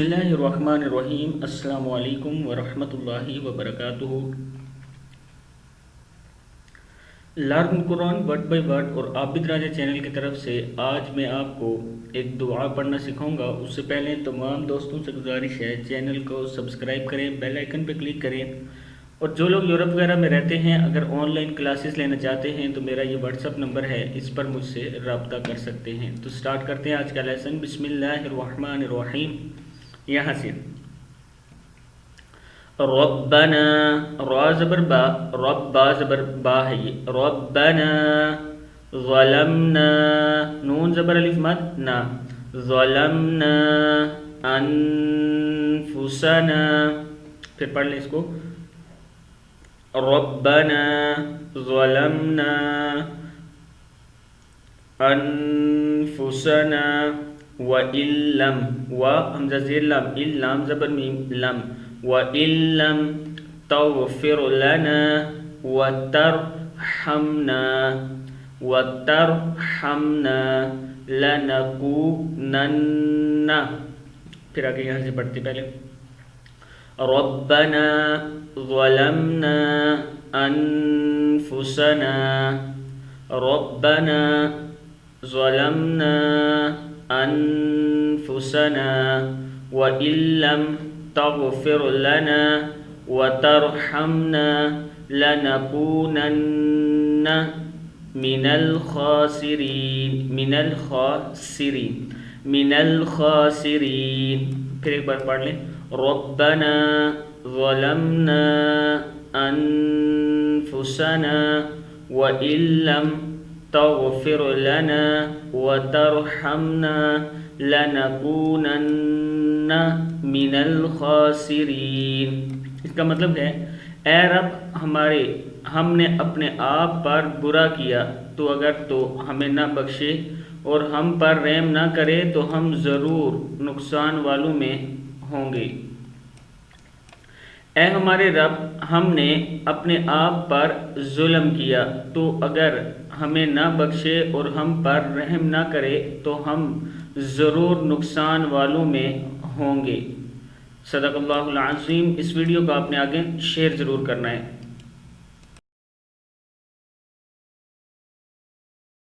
बिस्मिल्लाहिर्रहमानिर्रहीम। अस्सलामु अलैकुम वरहमतुल्लाहि वबरकातुहू। लर्न कुरान वर्ड बाय वर्ड और आबिद राजा चैनल की तरफ से आज मैं आपको एक दुआ पढ़ना सिखाऊंगा। उससे पहले तमाम दोस्तों से गुजारिश है, चैनल को सब्सक्राइब करें, बेल आइकन पर क्लिक करें। और जो लोग यूरोप वगैरह में रहते हैं, अगर ऑनलाइन क्लासेस लेना चाहते हैं तो मेरा ये व्हाट्सअप नंबर है, इस पर मुझसे रब्ता कर सकते हैं। तो स्टार्ट करते हैं आज का लेसन। बिस्मिल्लाहिर्रहमानिर्रहीम। यहाँ से रब्बना, रा ज़बर बा, रब्बा ज़बर बा है ये, रब्बना ज़लमना, नून ज़बर अलिफ मद ना, ज़लमना अनफुसना। फिर पढ़ लें इसको, रब्बना ज़लमना अनफुसना व इल्लम, व हमज़ा ज़ेर लम, इल्लम ज़बर मीम लम, व इल्लम तग़फ़िर लना व तरहमना लनकूनन्ना। फिर आगे यहाँ से पढ़ते पहले, रब्बना ज़लमना अनफुसना, रब्बना ज़लमना अनफुसना व इल्लम तग़फ़िर लना व तरहमना लनकूनन्ना मिनल खासिरीन, मिनल खासिरीन, मिनल खासिरीन। फिर एक बार पढ़ लें, रब्बना ज़लमना अनफुसना व इल्लम तग़फ़िर लना व तरहमना लनकूनन्ना मिनल खासिरीन। इसका मतलब है, ऐ रब हमने अपने आप पर बुरा किया तो अगर तो हमें ना बख्शे और हम पर रहम ना करे तो हम ज़रूर नुकसान वालों में होंगे। ऐ हमारे रब, हमने अपने आप पर जुल्म किया तो अगर हमें ना बख्शे और हम पर रहम ना करे तो हम ज़रूर नुकसान वालों में होंगे। सदक़ल्लाहुल अज़ीम। इस वीडियो को आपने आगे शेयर ज़रूर करना है।